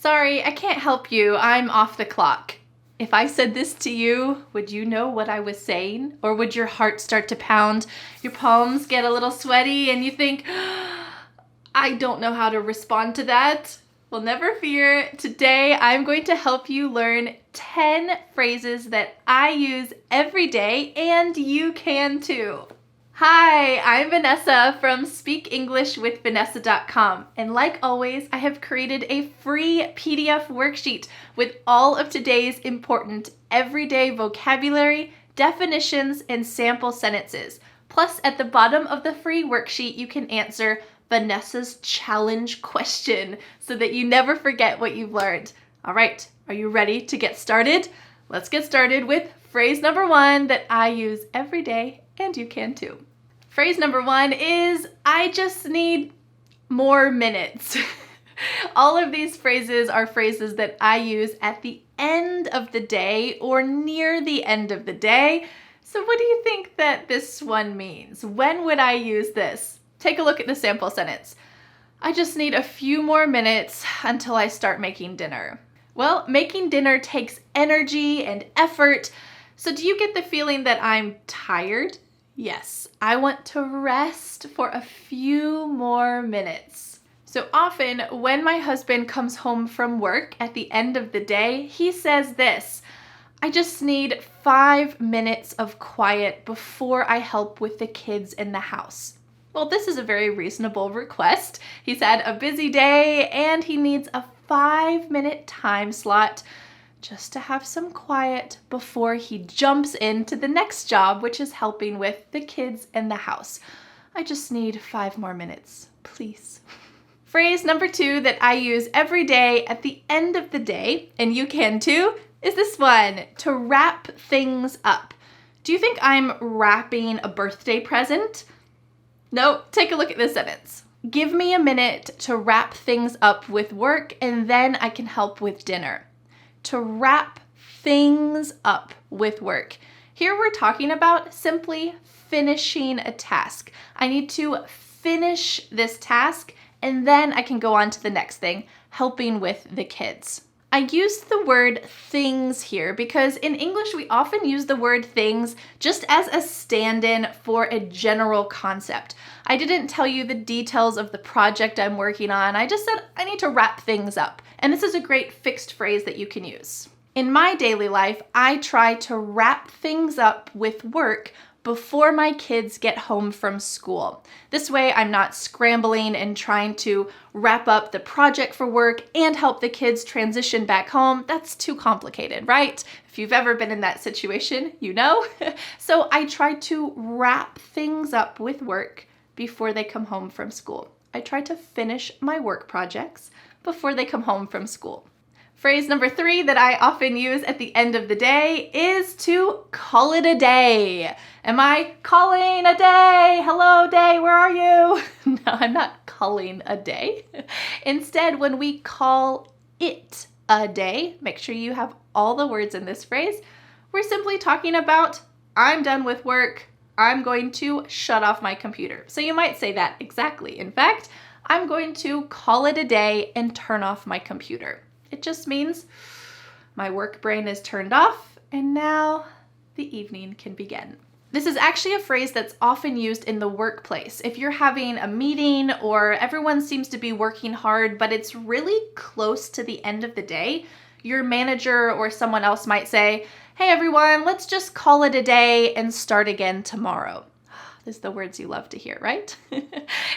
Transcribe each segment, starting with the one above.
Sorry, I can't help you. I'm off the clock. If I said this to you, would you know what I was saying? Or would your heart start to pound, your palms get a little sweaty, and you think, I don't know how to respond to that? Well, never fear. Today, I'm going to help you learn 10 phrases that I use every day, and you can too. Hi, I'm Vanessa from SpeakEnglishWithVanessa.com, and like always, I have created a free PDF worksheet with all of today's important everyday vocabulary, definitions, and sample sentences. Plus, at the bottom of the free worksheet, you can answer Vanessa's challenge question so that you never forget what you've learned. All right, are you ready to get started? Let's get started with phrase number 1 that I use every day, and you can too. Phrase number 1 is, I just need more minutes. All of these phrases are phrases that I use at the end of the day or near the end of the day. So what do you think that this one means? When would I use this? Take a look at the sample sentence. I just need a few more minutes until I start making dinner. Well, making dinner takes energy and effort. So do you get the feeling that I'm tired? Yes, I want to rest for a few more minutes. So often when my husband comes home from work at the end of the day, he says this, I just need 5 minutes of quiet before I help with the kids in the house. Well, this is a very reasonable request. He's had a busy day and he needs a 5-minute time slot just to have some quiet before he jumps into the next job, which is helping with the kids in the house. I just need 5 more minutes, please. Phrase number 2 that I use every day at the end of the day, and you can too, is this one, to wrap things up. Do you think I'm wrapping a birthday present? No, take a look at this sentence. Give me a minute to wrap things up with work and then I can help with dinner. To wrap things up with work. Here we're talking about simply finishing a task. I need to finish this task and then I can go on to the next thing, helping with the kids. I used the word things here because in English we often use the word things just as a stand-in for a general concept. I didn't tell you the details of the project I'm working on. I just said I need to wrap things up. And this is a great fixed phrase that you can use. In my daily life, I try to wrap things up with work before my kids get home from school. This way I'm not scrambling and trying to wrap up the project for work and help the kids transition back home. That's too complicated, right? If you've ever been in that situation, you know. So I try to wrap things up with work before they come home from school. I try to finish my work projects before they come home from school. Phrase number 3 that I often use at the end of the day is to call it a day. Am I calling a day? Hello, day, where are you? No, I'm not calling a day. Instead, when we call it a day, make sure you have all the words in this phrase. We're simply talking about, I'm done with work. I'm going to shut off my computer. So you might say that exactly. In fact, I'm going to call it a day and turn off my computer. It just means my work brain is turned off and now the evening can begin. This is actually a phrase that's often used in the workplace. If you're having a meeting or everyone seems to be working hard, but it's really close to the end of the day, your manager or someone else might say, hey everyone, let's just call it a day and start again tomorrow. These are the words you love to hear, right?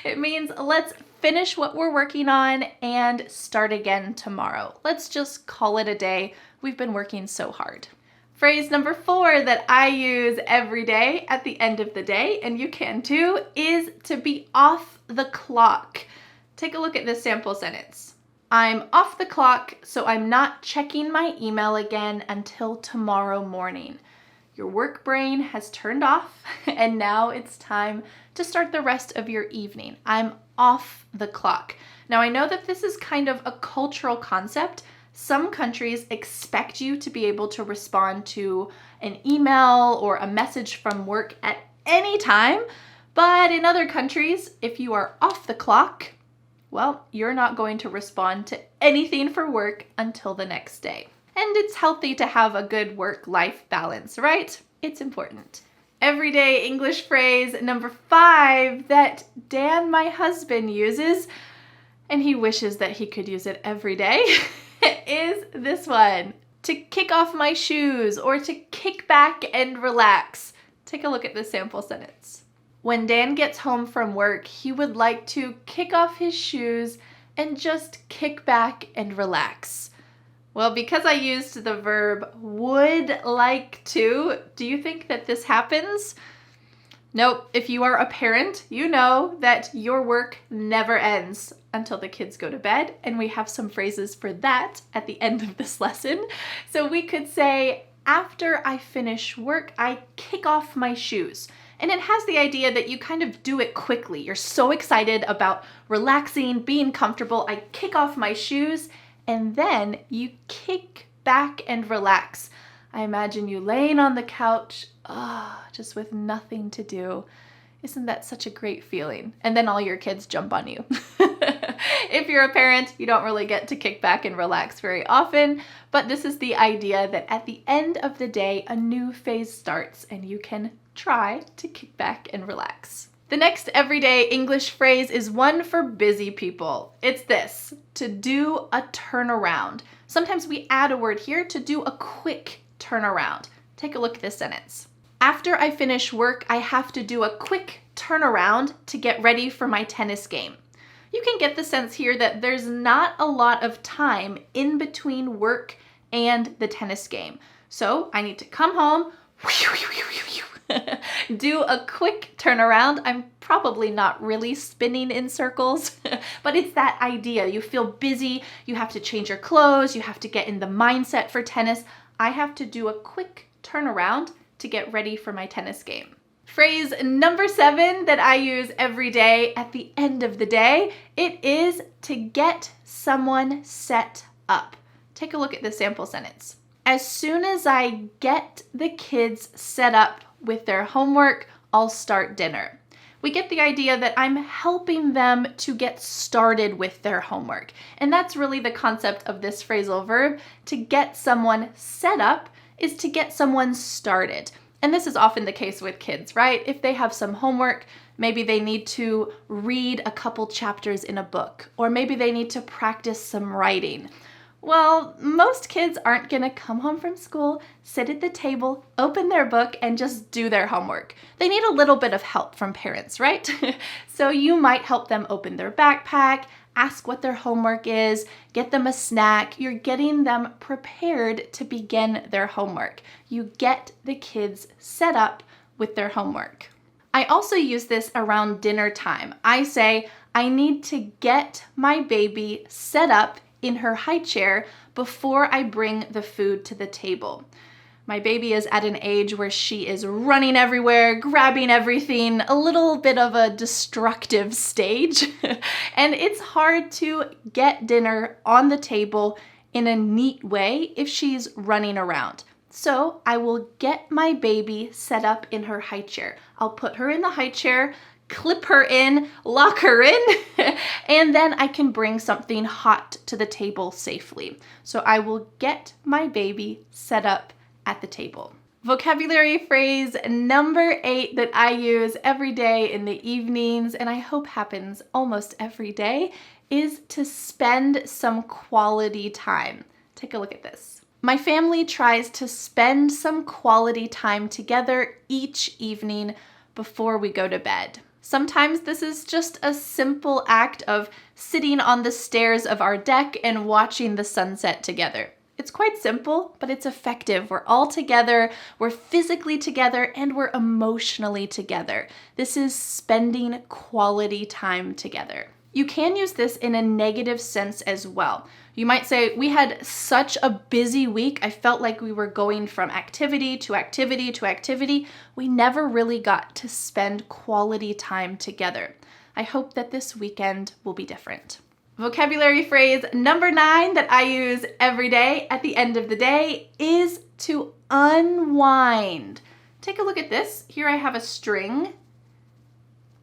It means let's finish what we're working on and start again tomorrow. Let's just call it a day. We've been working so hard. Phrase number 4 that I use every day at the end of the day, and you can too, is to be off the clock. Take a look at this sample sentence. I'm off the clock, so I'm not checking my email again until tomorrow morning. Your work brain has turned off and now it's time to start the rest of your evening. I'm off the clock. Now I know that this is kind of a cultural concept. Some countries expect you to be able to respond to an email or a message from work at any time, but in other countries, if you are off the clock, well, you're not going to respond to anything for work until the next day. And it's healthy to have a good work-life balance, right? It's important. Everyday English phrase number 5 that Dan, my husband, uses, and he wishes that he could use it every day, is this one. To kick off my shoes, or to kick back and relax. Take a look at this sample sentence. When Dan gets home from work, he would like to kick off his shoes and just kick back and relax. Well, because I used the verb would like to, do you think that this happens? Nope. If you are a parent, you know that your work never ends until the kids go to bed, and we have some phrases for that at the end of this lesson. So we could say, after I finish work, I kick off my shoes. And it has the idea that you kind of do it quickly. You're so excited about relaxing, being comfortable. I kick off my shoes, and then you kick back and relax. I imagine you laying on the couch, just with nothing to do. Isn't that such a great feeling? And then all your kids jump on you. If you're a parent, you don't really get to kick back and relax very often, but this is the idea that at the end of the day, a new phase starts and you can try to kick back and relax. The next everyday English phrase is one for busy people. It's this, to do a turnaround. Sometimes we add a word here to do a quick turnaround. Take a look at this sentence. After I finish work, I have to do a quick turnaround to get ready for my tennis game. You can get the sense here that there's not a lot of time in between work and the tennis game. So I need to come home, do a quick turnaround. I'm probably not really spinning in circles, but it's that idea. You feel busy, you have to change your clothes, you have to get in the mindset for tennis. I have to do a quick turnaround to get ready for my tennis game. Phrase number 7 that I use every day at the end of the day, it is to get someone set up. Take a look at this sample sentence. As soon as I get the kids set up with their homework, I'll start dinner. We get the idea that I'm helping them to get started with their homework. And that's really the concept of this phrasal verb. To get someone set up is to get someone started. And this is often the case with kids, right? If they have some homework, maybe they need to read a couple chapters in a book, or maybe they need to practice some writing. Well, most kids aren't gonna come home from school, sit at the table, open their book, and just do their homework. They need a little bit of help from parents, right? So you might help them open their backpack, ask what their homework is, get them a snack. You're getting them prepared to begin their homework. You get the kids set up with their homework. I also use this around dinner time. I say, I need to get my baby set up in her high chair before I bring the food to the table. My baby is at an age where she is running everywhere, grabbing everything, a little bit of a destructive stage. And it's hard to get dinner on the table in a neat way if she's running around. So I will get my baby set up in her high chair. I'll put her in the high chair, clip her in, lock her in, and then I can bring something hot to the table safely. So I will get my baby set up at the table. Vocabulary phrase number 8 that I use every day in the evenings, and I hope happens almost every day, is to spend some quality time. Take a look at this. My family tries to spend some quality time together each evening before we go to bed. Sometimes this is just a simple act of sitting on the stairs of our deck and watching the sunset together. It's quite simple, but it's effective. We're all together, we're physically together, and we're emotionally together. This is spending quality time together. You can use this in a negative sense as well. You might say, we had such a busy week. I felt like we were going from activity to activity to activity. We never really got to spend quality time together. I hope that this weekend will be different. Vocabulary phrase number 9 that I use every day at the end of the day is to unwind. Take a look at this. Here I have a string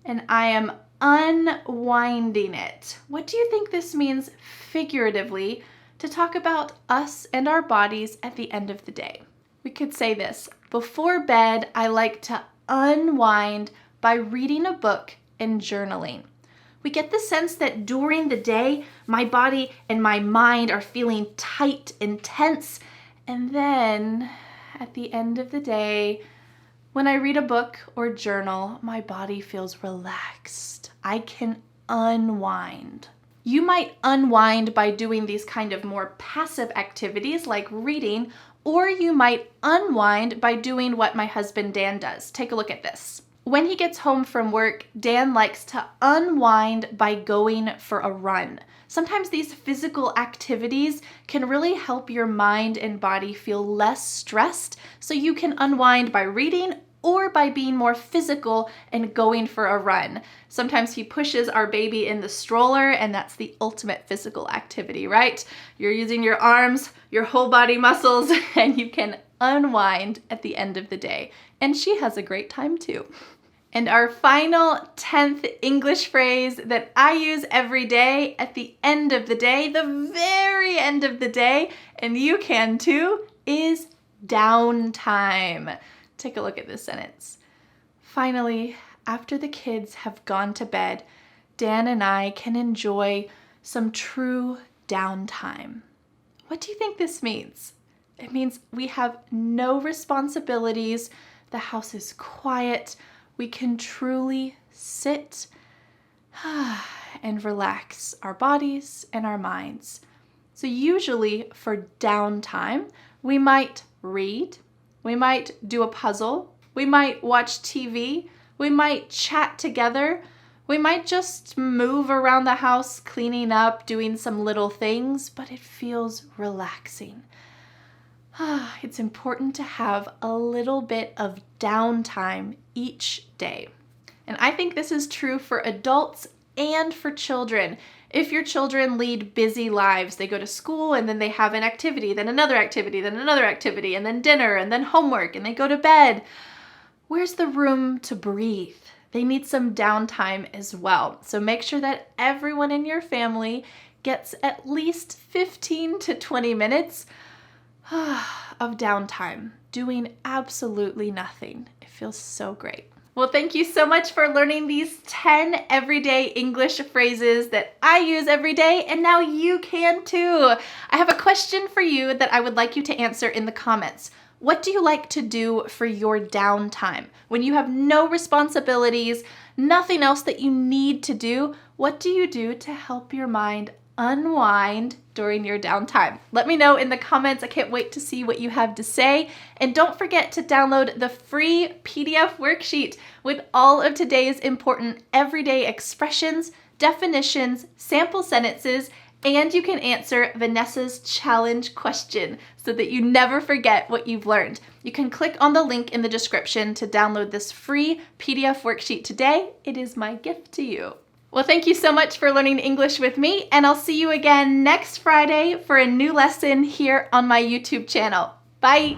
and I am unwinding it. What do you think this means figuratively to talk about us and our bodies at the end of the day? We could say this: before bed, I like to unwind by reading a book and journaling. We get the sense that during the day, my body and my mind are feeling tight and tense. And then at the end of the day, when I read a book or journal, my body feels relaxed. I can unwind. You might unwind by doing these kind of more passive activities like reading, or you might unwind by doing what my husband Dan does. Take a look at this. When he gets home from work, Dan likes to unwind by going for a run. Sometimes these physical activities can really help your mind and body feel less stressed, so you can unwind by reading or by being more physical and going for a run. Sometimes he pushes our baby in the stroller, and that's the ultimate physical activity, right? You're using your arms, your whole body muscles, and you can unwind at the end of the day. And she has a great time too. And our final 10th English phrase that I use every day at the end of the day, the very end of the day, and you can too, is downtime. Take a look at this sentence. Finally, after the kids have gone to bed, Dan and I can enjoy some true downtime. What do you think this means? It means we have no responsibilities, the house is quiet, we can truly sit and relax our bodies and our minds. So usually for downtime, we might read, we might do a puzzle, we might watch TV, we might chat together, we might just move around the house, cleaning up, doing some little things, but it feels relaxing. It's important to have a little bit of downtime each day. And I think this is true for adults and for children. If your children lead busy lives, they go to school and then they have an activity, then another activity, then another activity, and then dinner, and then homework, and they go to bed. Where's the room to breathe? They need some downtime as well. So make sure that everyone in your family gets at least 15 to 20 minutes of downtime, doing absolutely nothing. It feels so great. Well, thank you so much for learning these 10 everyday English phrases that I use every day, and now you can too. I have a question for you that I would like you to answer in the comments. What do you like to do for your downtime? When you have no responsibilities, nothing else that you need to do, what do you do to help your mind unwind during your downtime? Let me know in the comments. I can't wait to see what you have to say. And don't forget to download the free PDF worksheet with all of today's important everyday expressions, definitions, sample sentences, and you can answer Vanessa's challenge question so that you never forget what you've learned. You can click on the link in the description to download this free PDF worksheet today. It is my gift to you. Well, thank you so much for learning English with me, and I'll see you again next Friday for a new lesson here on my YouTube channel. Bye!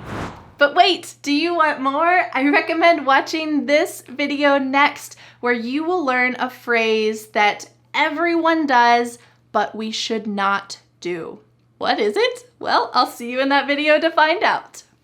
But wait, do you want more? I recommend watching this video next, where you will learn a phrase that everyone does, but we should not do. What is it? Well, I'll see you in that video to find out.